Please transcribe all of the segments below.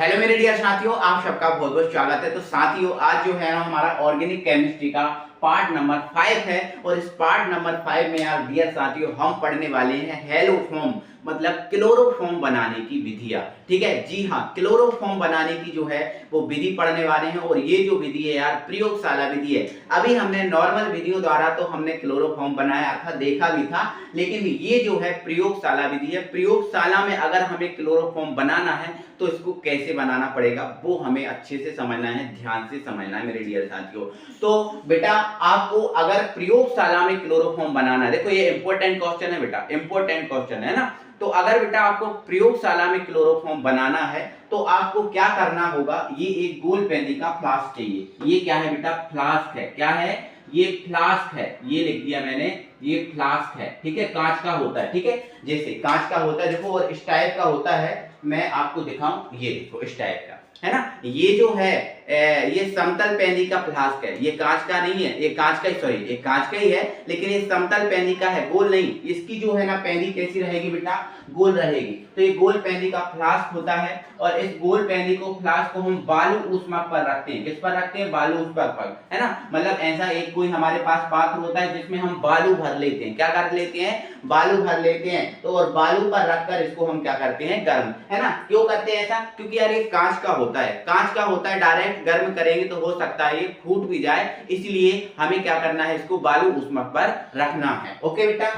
Hello मेरे dear साथियों, आप सबका बहुत बहुत स्वागत है। तो साथियों, आज जो है ना हमारा ऑर्गेनिक केमिस्ट्री का पार्ट नंबर 5 है और इस पार्ट नंबर 5 में यार डियर साथियों हम पढ़ने वाले हैं हेलोफॉर्म मतलब क्लोरोफॉर्म बनाने की विधियां। ठीक है, जी हाँ, क्लोरोफॉर्म बनाने की जो है वो विधि पढ़ने वाले हैं और ये जो विधि है यार प्रयोगशाला विधि है। अभी हमने नॉर्मल विधियों द्वारा तो हमने क्लोरोफॉर्म बनाया था, देखा भी था, लेकिन ये जो है प्रयोगशाला विधि है। प्रयोगशाला में अगर हमें क्लोरोफॉर्म बनाना है तो इसको कैसे बनाना पड़ेगा वो हमें अच्छे से समझना है, ध्यान से समझना है मेरे डियर साथियों। तो बेटा आपको अगर प्रयोगशाला में क्लोरोफॉर्म बनाना है, देखो ये इंपॉर्टेंट क्वेश्चन है बेटा, इंपॉर्टेंट क्वेश्चन है ना। तो अगर बेटा आपको प्रयोगशाला में क्लोरोफॉर्म बनाना है तो आपको क्या करना होगा, ये एक गोल पेंदी का फ्लास्क चाहिए। ये क्या है बेटा? फ्लास्क है। क्या है? ये फ्लास्क है, ये लिख दिया मैंने, ये फ्लास्क है। ठीक है, कांच का होता है। ठीक है, जैसे कांच का होता है देखो, और इस टाइप का होता है। मैं आपको दिखाऊं, ये देखो इस टाइप का है ना। ये जो है ये समतल पेंदी का फ्लास्क है, ये कांच का नहीं है, ये कांच का ही, सॉरी ये कांच का ही है, लेकिन ये समतल पेंदी का है, गोल नहीं। इसकी जो है ना पेंदी कैसी रहेगी बेटा? गोल रहेगी। तो ये गोल पेंदी का फ्लास्क होता है और इस गोल पेंदी को फ्लास्क को हम बालू ऊष्मक पर रखते हैं। किस पर रखते हैं? बालू ऊष्मक पर, है ना। मतलब ऐसा एक कोई हमारे पास पात्र होता है जिसमें हम बालू भर लेते हैं। क्या कर लेते हैं? बालू भर लेते हैं। तो और बालू पर रखकर इसको हम क्या करते हैं? गर्म, है ना। क्यों करते हैं ऐसा? क्योंकि यार ये कांच का होता है, कांच का होता है, डायरेक्ट गर्म करेंगे तो हो सकता है ये फूट भी जाए, इसलिए हमें क्या करना है? इसको बालू ऊष्मक पर रखना है। ओके बेटा,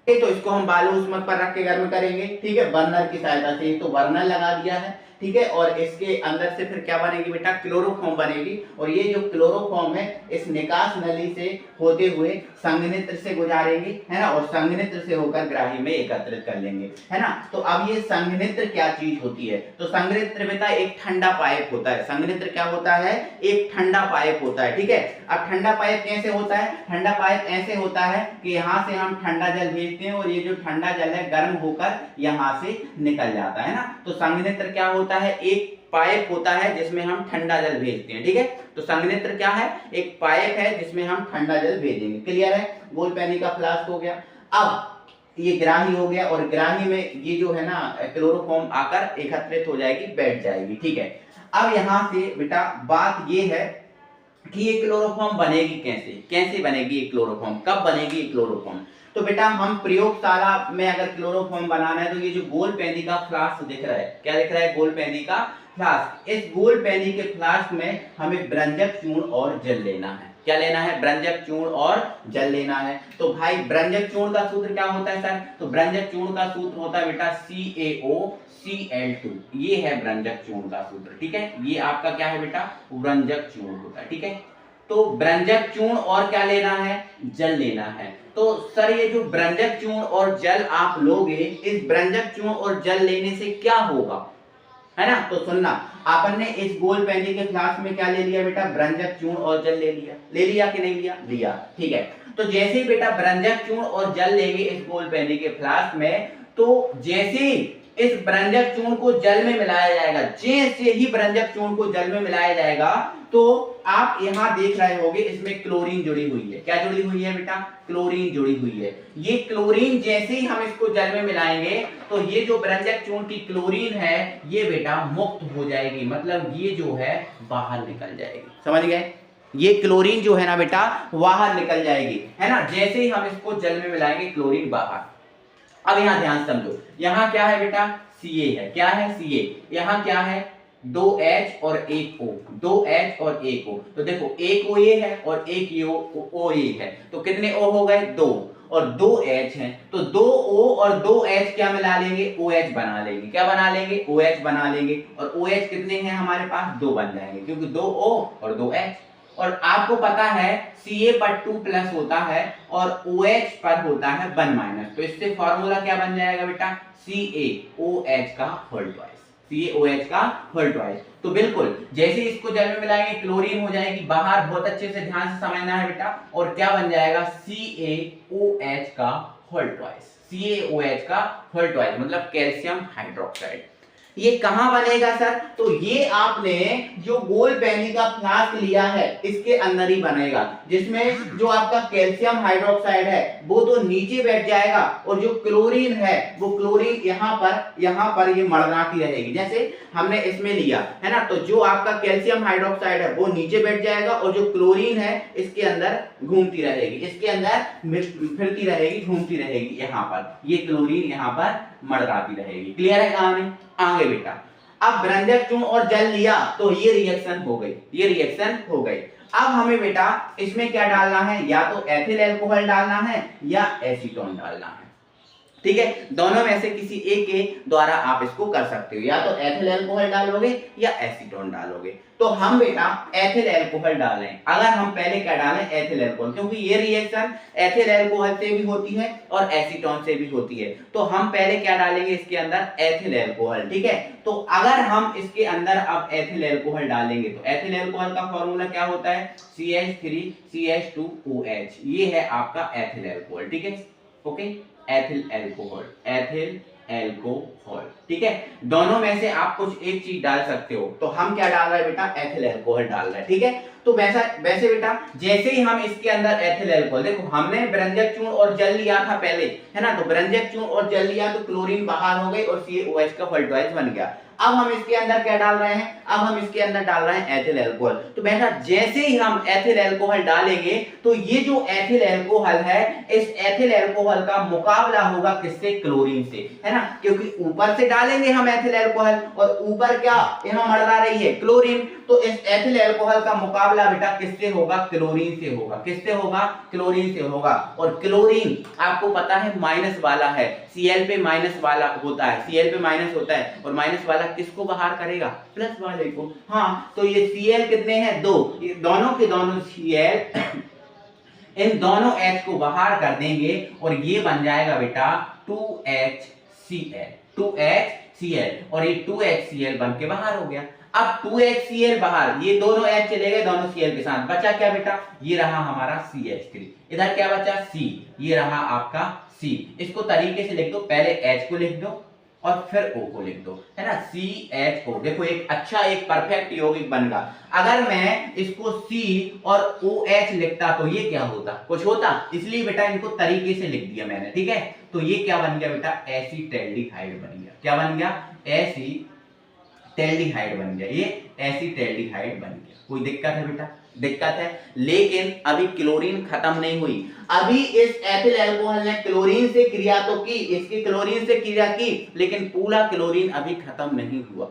तो इसको हम बालू ऊष्मक पर रख के गर्म करेंगे। ठीक है, बर्नर की सहायता से। तो बर्नर लगा दिया है, ठीक है, और इसके अंदर से फिर क्या बनेगी बेटा? क्लोरोफॉर्म बनेगी। और ये जो क्लोरोफॉर्म है इस निकास नली से होते हुए संघनित्र से गुजारेंगे, है ना, और संघनित्र से होकर ग्राही में एकत्रित कर लेंगे, है ना। तो अब ये संघनित्र क्या चीज होती है? तो संघनित्र बेटा एक ठंडा पाइप होता है। संघनित्र क्या होता है? एक ठंडा पाइप होता है। ठीक है, अब ठंडा पाइप कैसे होता है? ठंडा पाइप ऐसे होता है कि यहाँ से हम ठंडा जल भेजते हैं और ये जो ठंडा जल है गर्म होकर यहाँ से निकल जाता है ना। तो संघनित्र क्या होता है? एक पाइप होता है जिसमें हम ठंडा जल भेजते हैं। ठीक है, तो संघनित्र क्या है? एक पाइप है जिसमें हम ठंडा जल भेजेंगे। क्लियर है? गोल पेनी का फ्लास्क हो गया। अब ये ग्राही हो गया और ग्राही में ये जो है ना क्लोरोफॉर्म आकर एकत्रित हो जाएगी, बैठ जाएगी। ठीक है, अब यहां से बेटा बात ये है कि ये क्लोरोफॉर्म बनेगी कैसे? कैसे बनेगी ये क्लोरोफॉर्म? कब बनेगी ये क्लोरोफॉर्म? तो बेटा हम प्रयोगशाला में अगर क्लोरोफॉर्म बनाना है तो ये जो गोल पेंदी का फ्लास्क दिख रहा है, क्या दिख रहा है? गोल पेंदी का फ्लास्क। इस गोल पेंदी के फ्लास्क में हमें ब्रंजक चूर्ण और जल लेना है। क्या लेना है? ब्रंजक चूर्ण और जल लेना है। तो भाई ब्रंजक चूर्ण का सूत्र क्या होता है सर? तो ब्रंजक चूर्ण का सूत्र होता है बेटा CaOCl2। ये है ब्रंजक चूर्ण का सूत्र। ठीक है, ये आपका क्या है बेटा? ब्रंजक चूर्ण होता है। ठीक है, तो ब्रंजक चूर्ण और क्या लेना है? जल लेना है। तो सर ये जो ब्रंजक चूर्ण और जल आप लोगे, इस ब्रंजक चूर्ण और जल लेने से क्या होगा, है ना। तो सुनना, आपन ने इस गोल पेंदी के फ्लास्क में क्या ले लिया बेटा? ब्रंजक चूर्ण और जल ले लिया। ले लिया कि नहीं लिया? लिया। ठीक है, तो जैसे ही बेटा ब्रंजक चूर्ण और जल लेंगे इस गोल पेंदी के फ्लास्क में, तो जैसे ही इस ब्रंजक चूर्ण को जल में मिलाया जाएगा, जैसे ही ब्रंजक चूर्ण को जल में मिलाया जाएगा, तो आप यहां देख रहे होंगे इसमें क्लोरीन जुड़ी हुई है। क्या जुड़ी हुई है बेटा? क्लोरीन जुड़ी हुई है। ये क्लोरीन जैसे ही हम इसको जल में मिलाएंगे तो ये जो ब्रंजक चूर्ण की क्लोरीन है ये बेटा मुक्त हो जाएगी, मतलब ये जो है बाहर निकल जाएगी। समझ गए? ये क्लोरीन जो है ना बेटा बाहर निकल जाएगी, है ना। जैसे ही हम इसको जल में मिलाएंगे क्लोरीन बाहर। अब यहां ध्यान समझो, यहां क्या है बेटा? Ca है। क्या है? Ca। यहां क्या है? 2H और 1O, 2H और 1O। तो देखो एक O ये है और एक O ये है, तो कितने O हो गए? 2, और 2H है, तो 2O और 2H क्या मिला लेंगे? OH बना लेंगे। क्या बना लेंगे? OH बना लेंगे। और OH कितने हैं हमारे पास? 2 बन जाएंगे, क्योंकि 2O और 2H। और आपको पता है Ca पर 2 प्लस होता है और OH पर होता है 1 माइनस। तो इससे फॉर्मूला क्या बन जाएगा बेटा? CaOH का होल ट्वाइस, CaOH का होल ट्वाइस। तो बिल्कुल जैसे इसको जल में मिलाएंगे क्लोरीन हो जाएगी बाहर। बहुत अच्छे से ध्यान से समझना है बेटा। और क्या बन जाएगा? CaOH का होल ट्वाइस, CaOH का होल ट्वाइस मतलब कैल्शियम हाइड्रोक्साइड। ये कहां बनेगा सर? तो ये आपने जो गोल पैनी का फ्लास्क लिया है इसके अंदर ही बनेगा, जिसमें जो आपका कैल्शियम हाइड्रोक्साइड है वो तो नीचे बैठ जाएगा और जो क्लोरीन है वो क्लोरीन यहाँ पर ये मड़राती रहेगी, जैसे हमने इसमें लिया है ना। तो जो आपका कैल्शियम हाइड्रोक्साइड है वो नीचे बैठ जाएगा और जो क्लोरीन है इसके अंदर घूमती रहेगी, इसके अंदर फिरती रहेगी, घूमती रहेगी, यहाँ पर ये क्लोरीन यहाँ पर मड़राती रहेगी। क्लियर है कहानी? आगे बेटा, अब ब्रंजक चूर्ण और जल लिया तो ये रिएक्शन हो गई, ये रिएक्शन हो गई। अब हमें बेटा इसमें क्या डालना है? या तो एथिल अल्कोहल डालना है या एसीटोन डालना है, ठीक है। दोनों में से किसी एक के द्वारा आप इसको कर सकते हो, या तो एथिल अल्कोहल डालोगे या एसीटोन डालोगे। तो हम बेटा एथिल अल्कोहल डालें। अगर हम पहले क्या डालें? एथिल अल्कोहल, क्योंकि ये रिएक्शन एथिल अल्कोहल से भी होती है और एसीटोन से भी होती है। तो हम पहले क्या डालेंगे इसके अंदर? एथिल अल्कोहल, ठीक है। तो अगर हम इसके अंदर अब एथिल अल्कोहल डालेंगे तो एथिल अल्कोहल का फॉर्मूला क्या होता है? CH3CH2OH, ये है आपका एथिल अल्कोहल, ठीक है। Okay, ethyl alcohol, ethyl alcohol, ठीक है। दोनों में से आप कुछ एक चीज डाल सकते हो। तो हम क्या डाल रहे हैं बेटा? एथिल अल्कोहल डाल रहे हैं, ठीक है। तो वैसे बेटा जैसे ही हम इसके अंदर एथिल अल्कोहल, देखो हमने ब्रंजक चूर्ण और जल लिया था पहले, है ना। तो ब्रंजक चूर्ण और जल लिया तो क्लोरीन बाहर हो गई और CaOH का फॉल्टवाइज बन गया। अब हम इसके अंदर क्या डाल रहे हैं? अब हम इसके अंदर डाल रहे हैं एथिल अल्कोहल। तो बेटा जैसे ही हम एथिल अल्कोहल डालेंगे तो ये जो एथिल अल्कोहल है, इस एथिल अल्कोहल का मुकाबला होगा किससे? क्लोरीन से, है ना। क्योंकि ऊपर से डालेंगे हम एथिल अल्कोहल और ऊपर क्या यहाँ मड़रा रही है? क्लोरीन। तो इस एथिल अल्कोहल का मुकाबला बेटा किससे होगा? क्लोरीन से होगा। किससे होगा? क्लोरीन से होगा। और क्लोरीन आपको पता है माइनस वाला है, Cl पे माइनस वाला होता है, Cl पे माइनस होता है और माइनस वाला किसको बाहर करेगा? प्लस वाले को। हाँ, तो ये Cl कितने हैं? 2, दोनों के दोनों Cl इन दोनों H को बाहर कर देंगे और ये बन जाएगा बेटा 2HCl, 2HCl, और ये 2HCl बन के बाहर हो गया। अब 2HCl बाहर, ये दोनों H चले गए दोनों Cl के साथ, बचा क्या बेटा? ये रहा हमारा CH3। इधर क्या बचा? C, ये रहा आपका C। इसको तरीके से लिख दो, पहले H को लिख दो और फिर O को लिख दो, है ना। CHO, देखो एक अच्छा एक परफेक्ट यौगिक बन गया। अगर मैं इसको C और OH लिखता तो ये क्या होता? कुछ होता। इसलिए बेटा इनको तरीके से लिख दिया मैंने, ठीक है। तो ये क्या बन गया बेटा? एसीटैल्डिहाइड बन गया। क्या बन गया? एसीटैल्डिहाइड बन गया, ये एसीटैल्डिहाइड बन गया। कोई दिक्कत है बेटा? दिक्कत है। लेकिन अभी क्लोरीन खत्म नहीं हुई, अभी इस एथिल अल्कोहल ने क्लोरीन से क्रिया तो की, इसकी क्लोरीन से क्रिया की, लेकिन पूरा क्लोरीन अभी खत्म नहीं हुआ।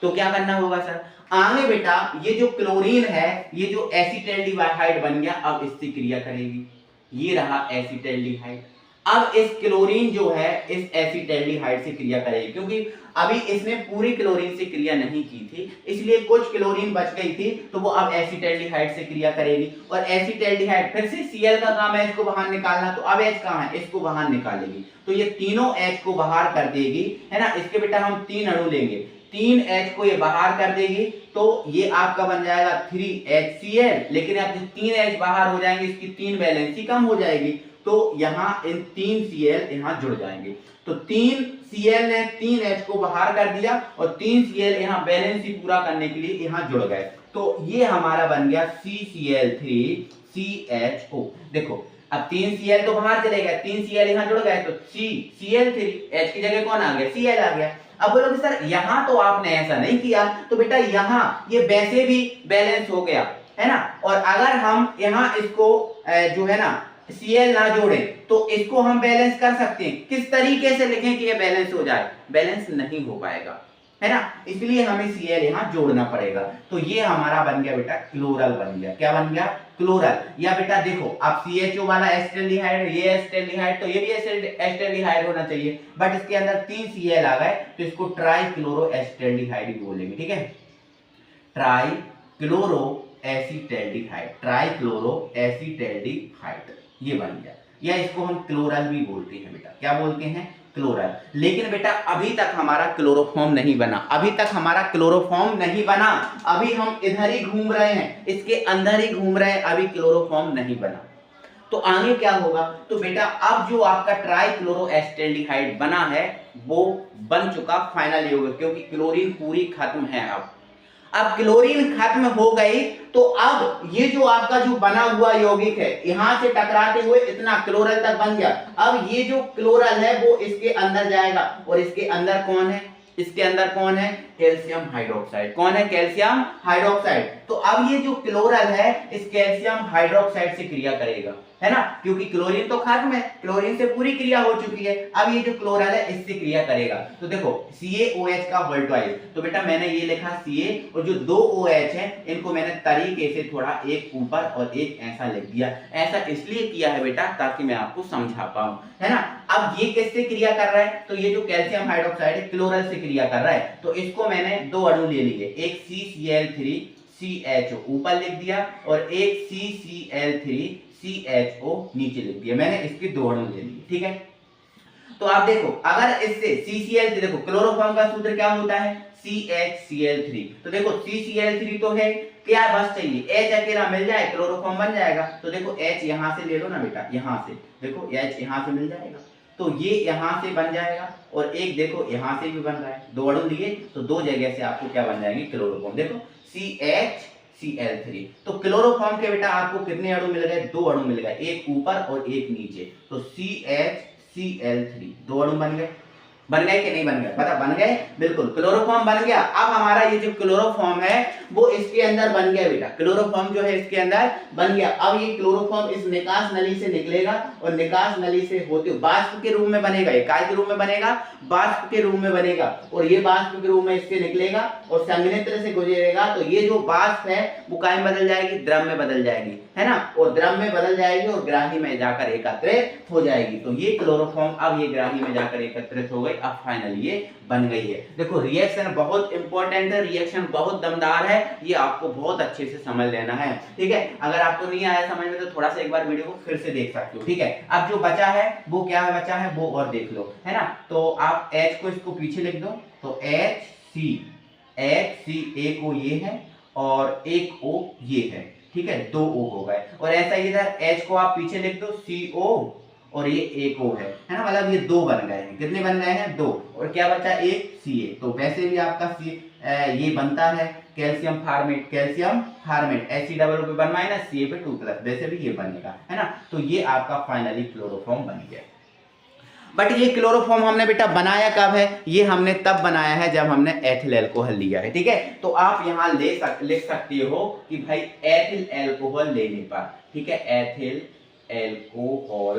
तो क्या करना होगा सर? आगे बेटा ये जो क्लोरीन है, ये जो एसीटैल्डिहाइड बन गया, अब इससे क्रिया करेगी। ये रहा एसीटैल्डिहाइड। अब इस क्लोरीन जो है इस एसीटैल्डिहाइड से क्रिया करेगी, क्योंकि अभी इसने पूरी क्लोरीन से क्रिया नहीं की थी, इसलिए कुछ क्लोरीन बच गई थी, तो वो अब एसीटैल्डिहाइड से क्रिया करेगी। और एसीटैल्डिहाइड फिर से Cl का काम है इसको बाहर निकालना, तो अब H कहाँ है? इसको बाहर निकालेगी, तो ये तीनों H को बाहर कर देगी, है ना। इसके बेटा हम 3 अणु लेंगे, 3 H को ये बाहर कर देगी, तो ये आपका बन जाएगा 3HCl। लेकिन अब 3 H बाहर हो जाएंगे, इसकी 3 वैलेंसी कम हो जाएगी, तो यहाँ इन 3 Cl यहाँ जुड़ जाएंगे। तो 3 Cl ने 3 H को बाहर कर दिया और 3 Cl यहाँ बैलेंसी पूरा करने के लिए यहाँ जुड़ गए। तो ये हमारा बन गया CCl3CHO। देखो अब 3 Cl तो बाहर चले गए, 3 Cl यहाँ जुड़ गए, तो CCl3, H की जगह कौन आ गया? Cl आ गया। अब बोलोगे सर यहाँ तो आपने ऐसा नहीं किया, तो बेटा यहाँ ये वैसे भी बैलेंस हो गया, है ना। और अगर हम यहाँ इसको जो है ना Cl ना जोड़े तो इसको हम बैलेंस कर सकते हैं। किस तरीके से लिखें कि ये बैलेंस हो जाए? बैलेंस नहीं हो पाएगा, है ना। इसलिए हमें Cl यहाँ जोड़ना पड़ेगा। तो ये हमारा बन गया बेटा क्लोरल बन गया। क्या बन गया? क्लोरल। या बेटा देखो अब CHO वाला एसिटैल्डिहाइड, ये एसिटैल्डिहाइड, तो ये भी एसिटैल्डिहाइड होना चाहिए, बट इसके अंदर 3 Cl आ गए, तो इसको ट्राइक्लोरो एसिटैल्डिहाइड भी बोलेंगे, ठीक है। ट्राइक्लोरो एसिटैल्डिहाइड, ट्राइक्लोरो एसिटैल्डिहाइड, ये बन गया। या इसको हम क्लोरल भी बोलते हैं बेटा। क्या बोलते हैं? क्लोरल। लेकिन बेटा अभी तक हमारा क्लोरोफॉर्म नहीं बना, अभी तक हमारा क्लोरोफॉर्म नहीं बना, अभी हम इधर ही घूम रहे हैं, इसके अंदर ही घूम रहे हैं, अभी क्लोरोफॉर्म नहीं बना। तो आगे क्या होगा, तो बेटा अब जो आपका ट्राइक्लोरोएसिटाल्डिहाइड बना है वो बन चुका फाइनल यौगिक, क्योंकि क्लोरीन पूरी खत्म है। अब क्लोरीन खत्म हो गई तो अब ये जो आपका जो बना हुआ यौगिक है यहां से टकराते हुए इतना क्लोरल तक बन गया। अब ये जो क्लोरल है वो इसके अंदर जाएगा और इसके अंदर कौन है, इसके अंदर कौन है, कैल्शियम हाइड्रोक्साइड। कौन है, कैल्शियम हाइड्रोक्साइड। तो अब ये जो क्लोरल है इस कैल्शियम हाइड्रोक्साइड से क्रिया करेगा, है ना, क्योंकि क्लोरीन तो खत्म है, क्लोरीन से पूरी क्रिया हो चुकी है। अब ये जो क्लोरल है इससे क्रिया करेगा। तो देखो CaOH का होल ट्वाइस, तो बेटा मैंने ये लिखा Ca और जो दो OH है इनको मैंने तरीके से थोड़ा एक ऊपर और एक ऐसा लिख दिया। ऐसा इसलिए किया है बेटा ताकि मैं आपको समझा पाऊं, है ना। अब ये किससे क्रिया कर रहा है, तो ये जो कैल्शियम हाइड्रोक्साइड है क्लोरल से क्रिया कर रहा है। तो इसको मैंने दो अणु ले लिए, एक CCl3 CHO ऊपर लिख दिया और एक CCl3 CHO नीचे लिख दिया, मैंने इसके दो अणु ले लिए, ठीक है। तो आप देखो अगर इससे CCl3, देखो क्लोरोफॉर्म का सूत्र क्या होता है, CHCl3। तो देखो CCl3 तो है, क्या बस चाहिए H अकेला मिल जाए क्लोरोफॉर्म बन जाएगा। तो देखो H यहां से ले लो ना बेटा, यहां से देखो H यहां से मिल जाएगा, तो ये यहां से बन जाएगा और एक देखो यहां से भी बन रहा है, दो अणु लिए तो दो जगह से आपको क्या बन जाएंगे, क्लोरोफॉर्म। देखो CHCl3। तो क्लोरोफॉर्म के बेटा आपको कितने अणु मिल गए, दो अणु मिल गए, एक ऊपर और एक नीचे। तो CHCl3 दो अणु बन गए, बन गए कि नहीं बन गए, पता बन गए, बिल्कुल क्लोरोफॉर्म बन गया। अब हमारा ये जो क्लोरोफॉर्म है वो इसके अंदर बन गया बेटा, क्लोरोफॉर्म जो है इसके अंदर बन गया। अब ये क्लोरोफॉर्म इस निकास नली से निकलेगा और निकास नली से होते हुए वाष्प के रूप में बनेगा। ये काय के रूप में बनेगा, वाष्प के रूप में बनेगा और ये वाष्प के रूप में इससे निकलेगा और संघनित्र से गुजरेगा। तो ये जो वाष्प है वो काय में बदल जाएगी, द्रव में बदल जाएगी, है ना, और द्रव में बदल जाएगी और ग्राही में जाकर एकत्रित हो जाएगी। तो ये क्लोरोफॉर्म अब ये ग्राही में जाकर एकत्रित हो गई, अब फाइनली ये बन गई है। देखो रिएक्शन बहुत इंपॉर्टेंट है, रिएक्शन बहुत दमदार है, ये आपको बहुत अच्छे से समझ लेना है, ठीक है। अगर आपको नहीं आया समझ में तो थोड़ा सा एक बार वीडियो को फिर से देख सकते हो, ठीक है। अब जो बचा है वो क्या है, बचा है वो और देख लो, है ना। तो आप H को इसको पीछे लिख दो, तो HC एक O ये है और एक O ये है, ठीक है, दो O हो गए। और ऐसा इधर H को आप पीछे लिख दो, CO और ये एक O है ना, मतलब ये दो बन गए हैं। कितने बन गए हैं, दो, और क्या बचा, एक Ca। तो वैसे भी आपका ये बनता है calcium format, calcium format Ac+1 Ca+2+, वैसे भी ये बनेगा, है ना। तो ये आपका फाइनली क्लोरोफॉर्म बन गया। बट ये क्लोरोफॉर्म हमने बेटा बनाया कब है, ये हमने तब बनाया है जब हमने एथिल अल्कोहल लिया है, ठीक है। तो आप यहाँ लिख सकते हो कि भाई एथिल अल्कोहल लेने पर, ठीक है, एथिल अल्कोहल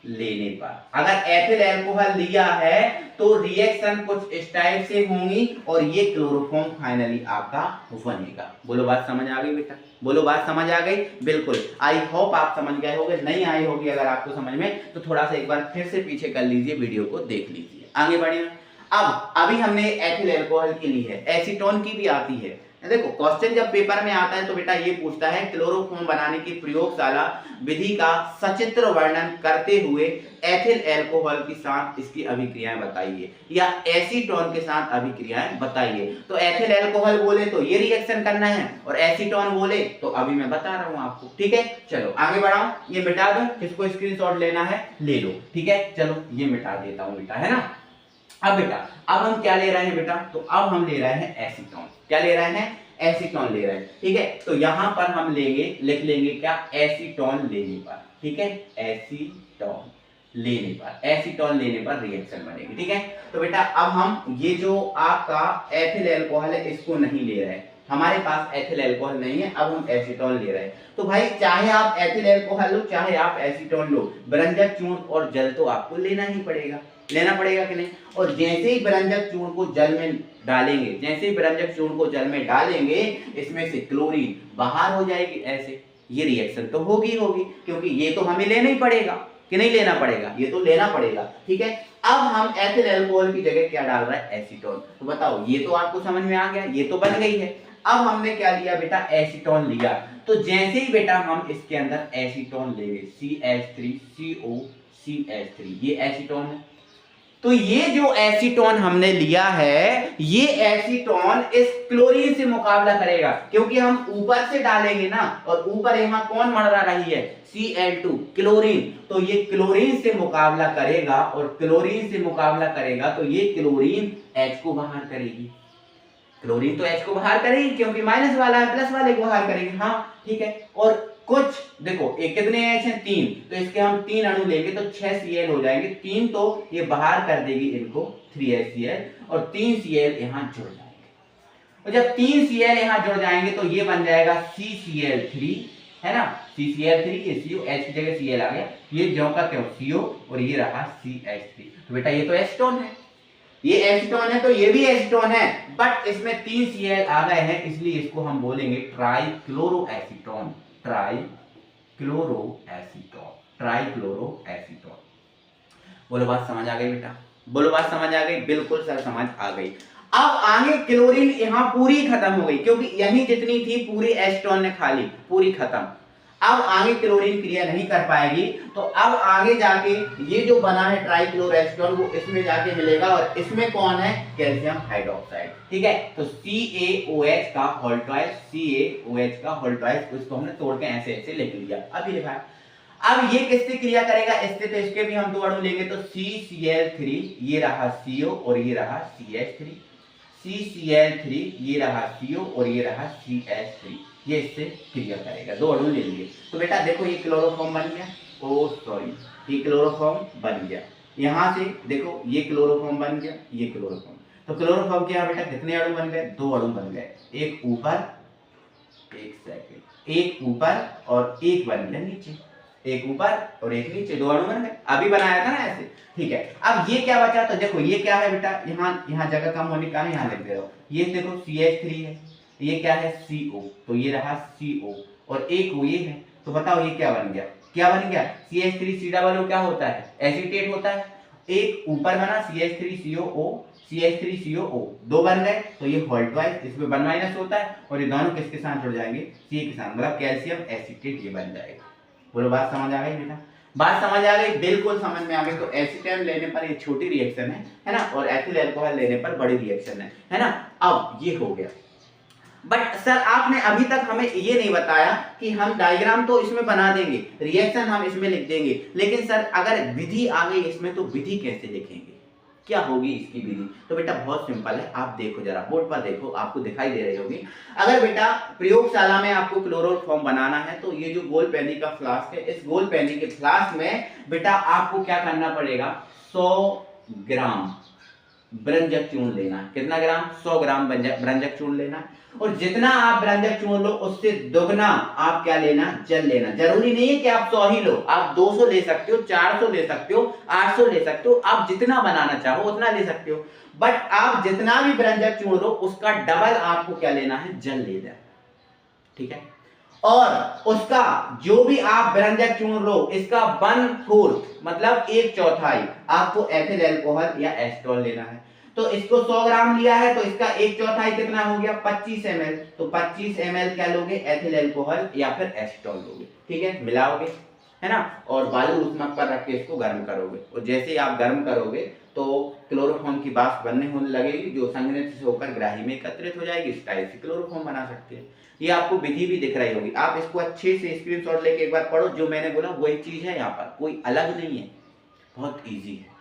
लेने पर, अगर एथिल अल्कोहल लिया है तो रिएक्शन कुछ इस टाइप से होंगी और ये क्लोरोफॉर्म फाइनली आपका बनेगा। बोलो बात समझ आ गई बेटा, बोलो बात समझ आ गई, बिल्कुल। आई होप आप समझ गए होंगे, नहीं आई होगी अगर आपको समझ में तो थोड़ा सा एक बार फिर से पीछे कर लीजिए, वीडियो को देख लीजिए, आगे बढ़िए। अब अभी हमने एथिल अल्कोहल की ली है, एसीटोन की भी आती है। देखो क्वेश्चन जब पेपर में आता है तो बेटा ये पूछता है क्लोरोफॉर्म बनाने की प्रयोगशाला विधि का सचित्र वर्णन करते हुए एथिल अल्कोहल के साथ इसकी अभिक्रियाएं बताइए या एसीटोन के साथ अभिक्रियाएं बताइए। तो एथिल अल्कोहल बोले तो ये रिएक्शन करना है और एसीटोन बोले तो अभी मैं बता रहा हूं आपको, ठीक है। चलो आगे बढ़ाओ, ये मिटा दो, किसको स्क्रीनशॉट लेना है ले लो, ठीक है। चलो ये मिटा देता हूं बेटा, है ना। अब बेटा अब हम क्या ले रहे हैं बेटा, तो अब हम ले रहे हैं एसीटोन। क्या ले रहे हैं, एसीटोन ले रहे हैं, ठीक है। तो यहां पर हम लेंगे, लिख लेंगे क्या, एसीटोन लेने पर, ठीक है, एसीटोन लेने पर, एसीटोन लेने पर रिएक्शन बनेगी, ठीक है। तो बेटा अब हम ये जो आपका एथिल अल्कोहल है इसको नहीं ले रहे हैं, हमारे पास एथिल अल्कोहल नहीं है, अब हम एसीटोन ले रहे हैं। तो भाई चाहे आप एथिल अल्कोहल लो चाहे आप एसीटोन लो, व्यंजक चूर्ण और जल तो आपको लेना ही पड़ेगा, लेना पड़ेगा कि नहीं। और जैसे ही व्यंजक चूर्ण को जल में डालेंगे, जैसे ही व्यंजक चूर्ण को जल में डालेंगे इसमें से क्लोरीन बाहर हो जाएगी, ऐसे ये रिएक्शन तो होगी होगी, क्योंकि ये तो हमें लेना ही पड़ेगा कि नहीं लेना पड़ेगा, ये तो लेना पड़ेगा, ठीक है। अब हम एथिल अल्कोहल की जगह क्या डाल रहा है, एसीटोन। तो बताओ ये तो आपको समझ में आ गया, ये तो बन गई है। अब हमने क्या लिया बेटा, एसीटोन लिया। तो जैसे ही बेटा हम इसके अंदर एसीटोन लेंगे, CH3COCH3, ये एसीटोन है। तो ये जो एसीटोन हमने लिया है, ये एसीटोन इस क्लोरीन से मुकाबला करेगा, क्योंकि हम ऊपर से डालेंगे ना, और ऊपर यहां कौन मंडरा रही है, Cl2 क्लोरीन, तो ये क्लोरीन से मुकाबला करेगा, और क्लोरीन से मुकाबला करेगा तो ये क्लोरीन H को बाहर करेगी। क्लोरीन तो H को बाहर करेगी क्योंकि माइनस वाला है, प्लस वाले को बाहर करेगी। हाँ ठीक है। और कुछ देखो एक कितने H हैं, 3, तो इसके हम 3 अणु लेंगे तो 6 Cl हो जाएंगे। 3 तो ये बाहर कर देगी इनको 3HCl, और 3 Cl यहां जुड़ जाएंगे, और जब 3 Cl यहां जुड़ जाएंगे तो ये बन जाएगा CCl3, है ना, CCl3, ये CO, H की जगह Cl आ गया, ये ज्यों का त्यों CO, और ये रहा CH3। तो बेटा ये तो एसीटोन है, ये एसीटोन है, तो ये भी एसीटोन है, बट इसमें 3 Cl आ गए हैं, इसलिए इसको हम बोलेंगे ट्राइक्लोरोएसीटोन, ट्राइक्लोरोएसीटोन, ट्राइक्लोरोएसीटोन। बोलो बात समझ आ गई बेटा, बोलो बात समझ आ गई, बिल्कुल सर समझ आ गई। अब आगे क्लोरीन यहां पूरी खत्म हो गई, क्योंकि यही जितनी थी पूरी एसीटोन ने खा ली, पूरी खत्म। अब आगे क्लोरीन क्रिया नहीं कर पाएगी, तो अब आगे जाके ये जो बना है ट्राइक्लोरोएसीटोन वो इसमें जाके मिलेगा, और इसमें कौन है, कैल्शियम हाइड्रोक्साइड। ठीक है, तो CaOH का होल ट्वाइस, CaOH का होल ट्वाइस, उसको हमने तोड़ के ऐसे ऐसे लिख लिया, अभी लिखा है। अब ये किससे क्रिया करेगा, इससे, तो इसके भी हम 2 अणु लेंगे, तो CCl3, ये रहा CO और ये रहा CH3, CCl3, ये रहा CO और ये रहा CH3, ये इससे क्रिया करेगा, 2 अणु ले लिए। तो बेटा देखो ये क्लोरोफॉर्म बन गया, ओ सॉरी, ये क्लोरोफॉर्म बन गया, यहां से देखो ये क्लोरोफॉर्म बन गया, ये क्लोरोफॉर्म। तो क्लोरोफॉर्म क्या बेटा, कितने अणु बन गए, 2 अणु बन गए, एक ऊपर, एक सेकंड, एक ऊपर और एक बन गया नीचे, एक ऊपर और एक नीचे, 2 अणु बन गए, अभी बनाया था ना ऐसे। ठीक है, अब ये क्या बचा, तो देखो ये क्या है बेटा, यहाँ जगह कम होने का यहाँ लिख दे रहा हूं, ये देखो CH3 है, ये क्या है CO, तो ये रहा CO, और एक वो ये है, तो बताओ ये क्या बन गया, क्या बन गया, CH3COO क्या होता है, एसीटेट होता है। एक ऊपर बना CH3COO, CH3COO, 2 बन गए, तो ये होल ट्वाइस, इसमें 1 माइनस होता है, और ये दोनों किसके साथ जुड़ जाएंगे, C के साथ, मतलब कैल्शियम एसीटेट ये बन जाएगा। बोलो बात समझ आ गई बेटा, बात समझ आ गई, बिल्कुल समझ में आ गई। तो एसीटेट लेने पर ये छोटी रिएक्शन है ना, और एथिल अल्कोहल लेने पर बड़ी रिएक्शन है ना। अब ये हो गया, बट सर आपने अभी तक हमें ये नहीं बताया कि हम डायग्राम तो इसमें बना देंगे, रिएक्शन हम इसमें लिख देंगे, लेकिन सर अगर विधि आ गई इसमें तो विधि कैसे लिखेंगे, क्या होगी इसकी विधि। तो बेटा बहुत सिंपल है, आप देखो जरा बोर्ड पर देखो, आपको दिखाई दे रही होगी। अगर बेटा प्रयोगशाला में आपको क्लोरोफॉर्म बनाना है, तो ये जो गोल पैनी का फ्लास्क है, इस गोल पैनी के फ्लास्क में बेटा आपको क्या करना पड़ेगा, 100 ग्राम ब्रंजक चूर्ण लेना है। कितना ग्राम, 100 ग्राम ब्रंजक चूर्ण लेना है, और जितना आप ब्रंजक चूर्ण लो उससे दुगना आप क्या लेना, जल लेना। जरूरी नहीं है कि आप 100 ही लो, आप 200 ले सकते हो, 400 ले सकते हो, 800 ले सकते हो, आप जितना बनाना चाहो उतना ले सकते हो, बट आप जितना भी ब्रंजक चूर्ण लो उसका डबल आपको क्या लेना है, जल लेना। ठीक है, और उसका जो भी आप ब्रंजक चूर्ण लो इसका 1/4 मतलब 1/4 आपको एथिल अल्कोहल या एसीटोन लेना है। तो इसको 100 ग्राम लिया है, तो इसका 1/4 कितना हो गया, 25 ml। तो 25 ml क्या लोगे, एथिल अल्कोहल या फिर एसीटोन लोगे। ठीक है, मिलाओगे, है ना, और बालू ऊष्मक पर रख के इसको गर्म करोगे, और जैसे ही आप गर्म करोगे तो क्लोरोफॉर्म की वाष्प बनने होने लगेगी, जो संघनित से होकर ग्राही में एकत्रित हो जाएगी, इस टाइप से क्लोरोफॉर्म बना सकते हैं। ये आपको विधि भी दिख रही होगी, आप इसको अच्छे से स्क्रीनशॉट लेके एक बार पढ़ो, जो मैंने बोला वही चीज है, यहाँ पर कोई अलग नहीं है, बहुत ईजी है।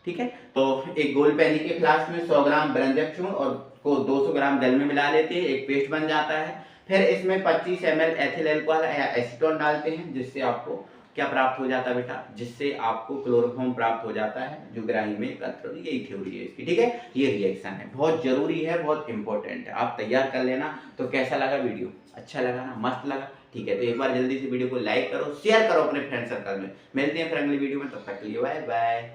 ठीक है, तो एक गोल पैनी के फ्लास्क में 100 ग्राम ब्रंजक चूर्ण और को 200 ग्राम जल में मिला लेते हैं, एक पेस्ट बन जाता है। फिर इसमें 25 ml एथिल अल्कोहल या एसीटोन डालते हैं, जिससे आपको क्या प्राप्त हो जाता है बेटा, जिससे आपको क्लोरोफॉर्म प्राप्त हो जाता है, जो ग्राही में एकत्र होती है। यही थ्योरी है इसकी। ठीक है, ये रिएक्शन है, बहुत जरूरी है, बहुत इंपॉर्टेंट है, आप तैयार कर लेना। तो कैसा लगा वीडियो, अच्छा लगा ना, मस्त लगा। ठीक है, तो एक बार जल्दी से वीडियो को लाइक करो, शेयर करो अपने फ्रेंड सर्कल में। मिलते हैं फिर अगली वीडियो में, तब तक के लिए बाय बाय।